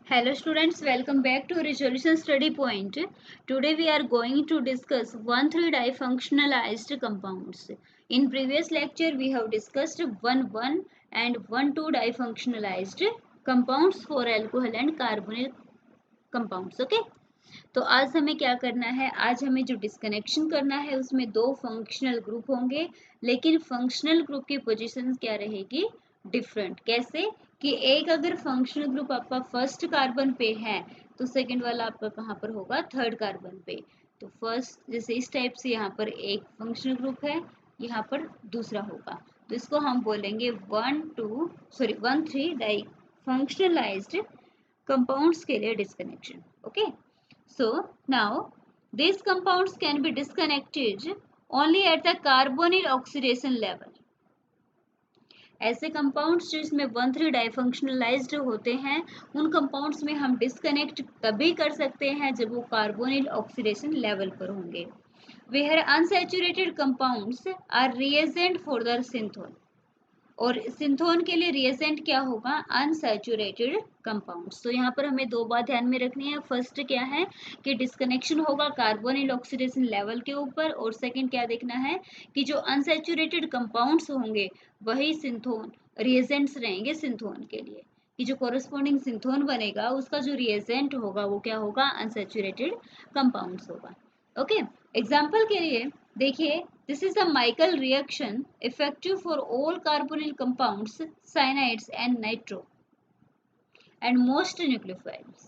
Hello students, welcome back to Resolution Study Point. Today we are going to discuss 1,3-difunctionalized compounds. In previous lecture we have discussed 1,1 and 1,2-difunctionalized compounds for alcohol and carbonyl compounds. Okay? तो आज हमें क्या करना है, आज हमें जो disconnection करना है उसमें दो फंक्शनल ग्रुप होंगे, लेकिन फंक्शनल ग्रुप की पोजीशन क्या रहेगी, डिफरेंट। कैसे कि एक अगर फंक्शनल ग्रुप आपका फर्स्ट कार्बन पे है तो सेकंड वाला आपका कहाँ पर होगा, थर्ड कार्बन पे। तो फर्स्ट जैसे इस टाइप से यहाँ पर एक फंक्शनल ग्रुप है, यहाँ पर दूसरा होगा, तो इसको हम बोलेंगे 1,3 डाई फंक्शनलाइज्ड कंपाउंड्स के लिए disconnection. Okay, so now these compounds can be disconnected only at the carbonyl oxidation level. ऐसे कंपाउंड्स जो इसमें 1,3 डाइफंक्शनलाइज्ड होते हैं उन कंपाउंड्स में हम डिस्कनेक्ट तभी कर सकते हैं जब वो कार्बोनिल ऑक्सीडेशन लेवल पर होंगे। Where unsaturated compounds are reagent for the synthon. और सिंथोन के लिए रिएजेंट क्या होगा, अनसैचुरेटेड कंपाउंड्स। तो यहाँ पर हमें दो बात ध्यान में रखनी है। फर्स्ट क्या है कि डिस्कनेक्शन होगा कार्बोनिल ऑक्सीडेशन लेवल के ऊपर, और सेकंड क्या देखना है कि जो अनसैचुरेटेड कंपाउंड्स होंगे वही सिंथोन रिएजेंट्स रहेंगे सिंथोन के लिए, कि जो कोरस्पॉन्डिंग सिंथोन बनेगा उसका जो रिएजेंट होगा वो क्या होगा, अनसैचुरेटेड कंपाउंड्स होगा। ओके, एग्जाम्पल के लिए देखिए, this is the Michael reaction effective for all carbonyl compounds, cyanides and nitro and most nucleophiles.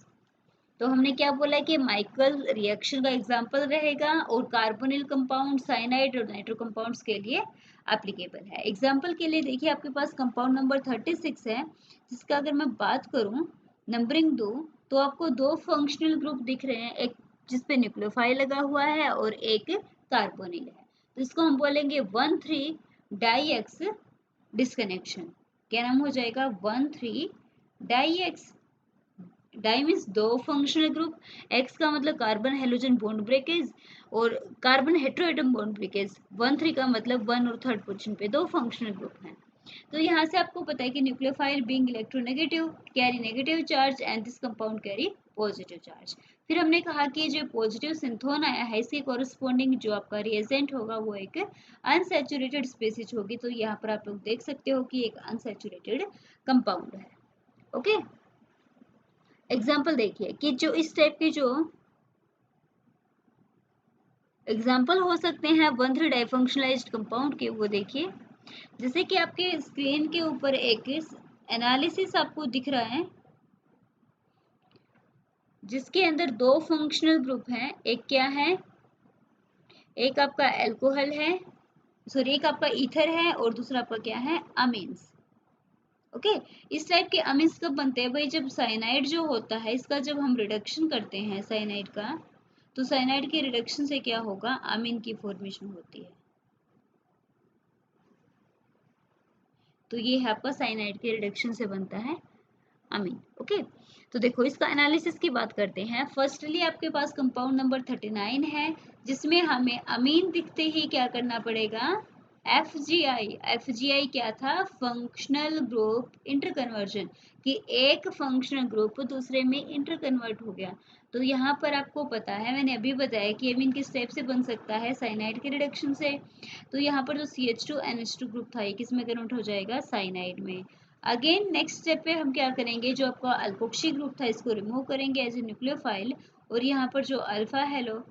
तो हमने क्या बोला कि माइकल रिएक्शन का एग्जाम्पल रहेगा और कार्बोनिल कंपाउंड, साइनाइड और नाइट्रो कंपाउंड्स के लिए एप्लीकेबल है। एग्जाम्पल के लिए देखिए, आपके पास कंपाउंड नंबर 36 है, जिसका अगर मैं बात करूं नंबरिंग दो, तो आपको दो फंक्शनल ग्रुप दिख रहे हैं, एक जिसपे न्यूक्लियोफाइल लगा हुआ है और एक कार्बोनिल है। तो इसको हम बोलेंगे 1,3 डाईएक्स डिस्कनेक्शन। क्या नाम हो जाएगा, 1,3 डाईएक्स। डाई मीन्स दो फंक्शनल ग्रुप, एक्स का मतलब कार्बन हेलोजन बॉन्ड ब्रेकेज और कार्बन हेट्रोएटम बॉन्ड ब्रेकेज, 1,3 का मतलब 1 और थर्ड पोजीशन पे दो फंक्शनल ग्रुप हैं। तो यहाँ से आपको पता है कि nucleophile being electronegative carry negative charge and this compound carry positive charge. फिर हमने कहा कि जो पॉजिटिव सिंथोन आया है इसके कॉरेस्पॉन्डिंग जो आपका रिएजेंट होगा वो एक अनसैचुरेटेड स्पीसीज होगी। तो यहाँ पर आप लोग देख सकते हो कि एक अनसैचुरेटेड कंपाउंड है। ओके, एग्जाम्पल देखिए कि जो इस टाइप के जो एग्जाम्पल हो सकते हैं 1,3 डाइफंक्शनलाइज्ड कंपाउंड के, वो देखिए जैसे कि आपके स्क्रीन के ऊपर एक एनालिसिस आपको दिख रहा है जिसके अंदर दो फंक्शनल ग्रुप हैं। एक क्या है, एक आपका एल्कोहल है, सॉरी एक आपका ईथर है और दूसरा आपका क्या है, अमीन्स। ओके, इस टाइप के अमीन्स कब बनते हैं भाई, जब साइनाइड जो होता है इसका जब हम रिडक्शन करते हैं साइनाइड का, तो साइनाइड के रिडक्शन से क्या होगा, अमीन की फॉर्मेशन होती है। तो ये है आपका साइनाइड के रिडक्शन से बनता है अमीन। ओके, तो देखो इसका एनालिसिस की बात करते हैं। फर्स्टली आपके पास कंपाउंड नंबर 39 है जिसमें हमें अमीन दिखते ही क्या करना पड़ेगा, FGI क्या था, फंक्शनल ग्रुप इंटरकन्वर्जन, कि एक फंक्शनल ग्रुप दूसरे में इंटरकन्वर्ट हो गया। तो यहाँ पर आपको पता है, मैंने अभी बताया कि अमीन किस टाइप से बन सकता है, साइनाइड के रिडक्शन से। तो यहाँ पर जो CH2NH2 ग्रुप था ये किस में कन्वर्ट हो जाएगा, साइनाइड में। अगेन नेक्स्ट स्टेप पे हम क्या करेंगे, जो आपका अल्कोक्सी ग्रुप था इसको रिमूव करेंगे एज ए न्यूक्लियोफाइल, और यहाँ पर जो अल्फा हेलो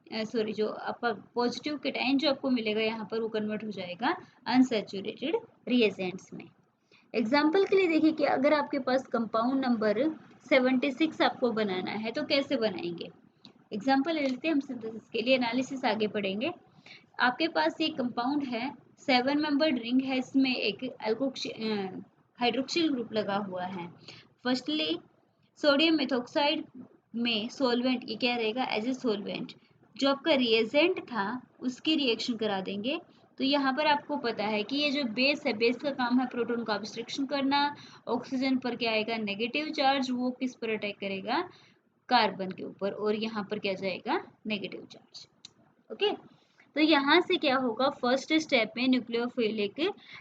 सॉरी जो आपका पॉजिटिव केटाइन जो आपको मिलेगा यहाँ पर वो कन्वर्ट हो जाएगा अनसैचुरेटेड रिएजेंट्स में। एग्जाम्पल के लिए देखिए कि अगर आपके पास कंपाउंड नंबर 76 आपको बनाना है तो कैसे बनाएंगे। एग्जाम्पल ले लेते हैं हम सिंथेसिस के लिए, एनालिसिस आगे पढ़ेंगे। आपके पास ये कंपाउंड है, 7 मेंबर्ड रिंग है, इसमें एक हाइड्रोक्सिल ग्रुप लगा हुआ है। फर्स्टली सोडियम मेथॉक्साइड में सोलवेंट, ये क्या रहेगा, एज ए सोलवेंट। जो आपका रिएजेंट था उसकी रिएक्शन करा देंगे। तो यहाँ पर आपको पता है कि ये जो बेस है, बेस का काम है प्रोटॉन का ऑब्स्ट्रक्शन करना। ऑक्सीजन पर क्या आएगा, नेगेटिव चार्ज, वो किस पर अटैक करेगा, कार्बन के ऊपर, और यहाँ पर क्या जाएगा, नेगेटिव चार्ज। ओके, तो यहाँ से क्या होगा, फर्स्ट स्टेप में न्यूक्लियोफिलिक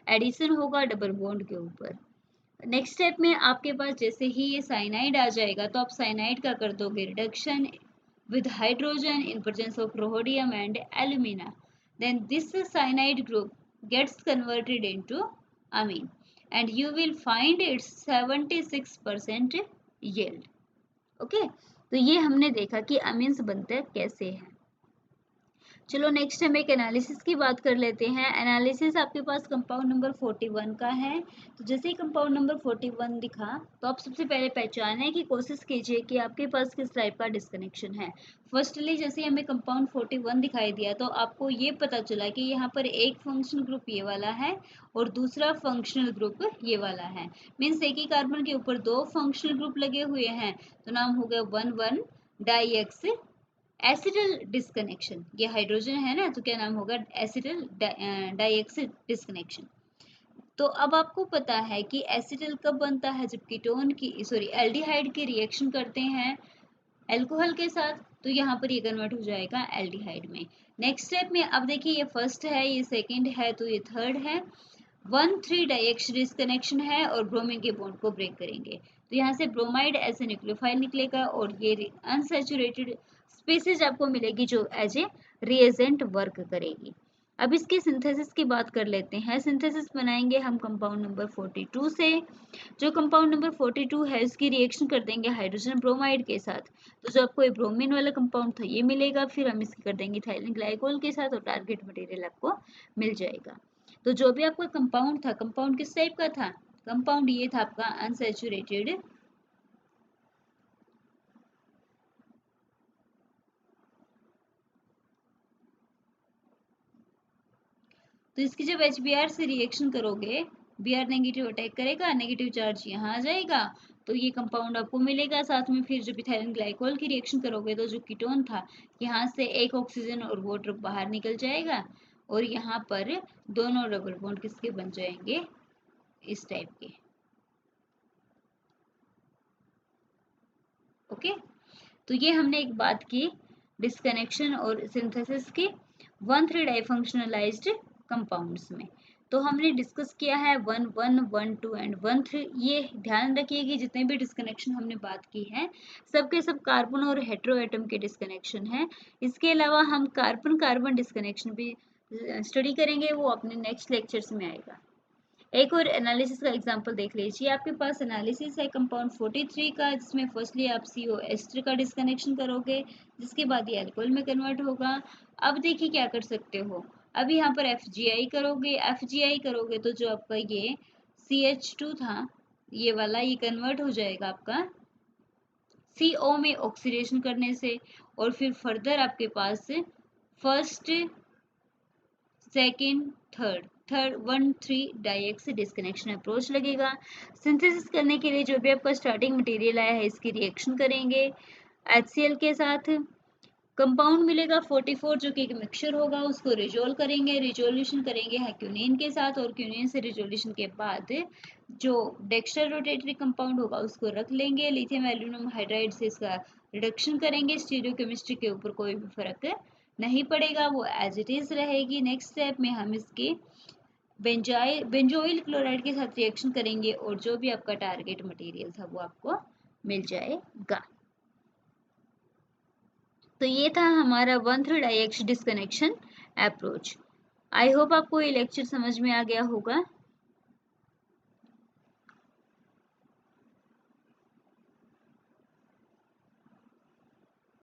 एडिशन होगा डबल बॉन्ड के ऊपर। नेक्स्ट स्टेप में आपके पास जैसे ही ये साइनाइड आ जाएगा तो आप साइनाइड का कर दोगे reduction with hydrogen in presence of rhodium and alumina. Then this cyanide group gets converted into amine and you will find its 76% yield. Okay, तो ये हमने देखा कि amines बनते कैसे हैं। चलो नेक्स्ट हम एक एनालिसिस की बात कर लेते हैं। एनालिसिस आपके पास कंपाउंड नंबर 41 का है। तो जैसे ही कंपाउंड नंबर 41 दिखा तो आप सबसे पहले पहचानने की कोशिश कीजिए कि आपके पास किस टाइप का डिस्कनेक्शन है। फर्स्टली जैसे ही हमें कंपाउंड 41 दिखाई दिया तो आपको ये पता चला कि यहाँ पर एक फंक्शनल ग्रुप ये वाला है और दूसरा फंक्शनल ग्रुप ये वाला है। मीन्स एक ही कार्बन के ऊपर दो फंक्शनल ग्रुप लगे हुए हैं तो नाम हो गया 1,1 डाईएक्स एसिडल डिस्कनेक्शन। ये हाइड्रोजन है ना तो क्या नाम होगा, एसिडल डाईएक्स डिस्कनेक्शन। तो अब आपको पता है कि एसिडल कब बनता है, जब कीटोन की एल्डिहाइड की रिएक्शन करते हैं अल्कोहल के साथ, तो यहाँ पर ये कन्वर्ट हो जाएगा एल्डिहाइड में। नेक्स्ट स्टेप में अब देखिए ये फर्स्ट है, ये सेकेंड है, तो ये थर्ड है। 1,3 डाईएक्स डिस्कनेक्शन है और ब्रोमीन के बॉन्ड को ब्रेक करेंगे तो यहाँ से ब्रोमाइड एज ए न्यूक्लियोफाइल निकलेगा और ये अनसैचुरेटेड स्पीसीज आपको मिलेगी जो एज ए रिएजेंट वर्क करेगी। अब इसके सिंथेसिस की बात कर लेते हैं। सिंथेसिस बनाएंगे हम कंपाउंड नंबर 42 से। जो कंपाउंड नंबर 42 है इसकी रिएक्शन कर देंगे हाइड्रोजन ब्रोमाइड के साथ, तो जो आपको ब्रोमीन वाला कंपाउंड था ये मिलेगा। फिर हम इसकी कर देंगे इथाइलिन ग्लाइकोल के साथ और टारगेट मटेरियल आपको मिल जाएगा। तो जो भी आपका कंपाउंड था, कंपाउंड किस टाइप का था, कंपाउंड ये था आपका अनसैचुरेटेड तो इसकी जब HBr से रिएक्शन करोगे, Br नेगेटिव अटैक करेगा, नेगेटिव चार्ज यहाँ आ जाएगा तो ये कंपाउंड आपको मिलेगा। साथ में फिर जब इथाइलिन ग्लाइकोल की रिएक्शन करोगे तो जो कीटोन था यहाँ से एक ऑक्सीजन और वाटर बाहर निकल जाएगा और यहाँ पर दोनों डबल बॉन्ड किसके बन जाएंगे, इस टाइप के। ओके, तो ये हमने एक बात की डिस्कनेक्शन और सिंथेसिस की 1,3 डाइफंक्शनलाइज्ड कंपाउंड्स में। तो हमने डिस्कस किया है 1,1, 1,2 एंड 1,3। ये ध्यान रखिए कि जितने भी डिस्कनेक्शन हमने बात की है सबके सब कार्बन और हेटेरो एटम के डिस्कनेक्शन है। इसके अलावा हम कार्बन कार्बन डिस्कनेक्शन भी स्टडी करेंगे, वो अपने नेक्स्ट लेक्चर्स में आएगा। एक और एनालिसिस का एग्जांपल देख लीजिए। आपके पास एनालिसिस है कंपाउंड 43 का, जिसमें फर्स्टली आप CO एस्टर का डिस्कनेक्शन करोगे, जिसके बाद ये अल्कोहल में कन्वर्ट होगा। अब देखिए क्या कर सकते हो, अब यहाँ पर FGI करोगे, FGI करोगे तो जो आपका ये CH2 था ये वाला, ये कन्वर्ट हो जाएगा आपका CO में ऑक्सीडेशन करने से। और फिर फर्दर आपके पास फर्स्ट सेकेंड थर्ड 1,3 डाईएक्स डिस्कनेक्शन अप्रोच लगेगा। सिंथेसिस करने के लिए जो भी आपका स्टार्टिंग मटेरियल आया है इसकी रिएक्शन करेंगे HCl के साथ। कंपाउंड मिलेगा 44 जो कि एक मिक्सचर होगा, उसको रिजोल्व करेंगे, रिजोल्यूशन करेंगे क्यूनीन के साथ और क्यूनीन से रिजोल्यूशन के बाद जो डेक्स्टर रोटेटरी कंपाउंड होगा उसको रख लेंगे। लिथियम एल्यूमिनियम हाइड्राइड से इसका रिडक्शन करेंगे। स्टीरियोकेमिस्ट्री के ऊपर कोई भी फर्क नहीं पड़ेगा, वो एज इट इज रहेगी। नेक्स्ट स्टेप में हम इसके बेंजोइल क्लोराइड के साथ रिएक्शन करेंगे और जो भी आपका टारगेट मटेरियल था वो आपको मिल जाएगा। तो ये था हमारा 1,3 डाईएक्स डिस्कनेक्शन अप्रोच। आई होप आपको ये लेक्चर समझ में आ गया होगा।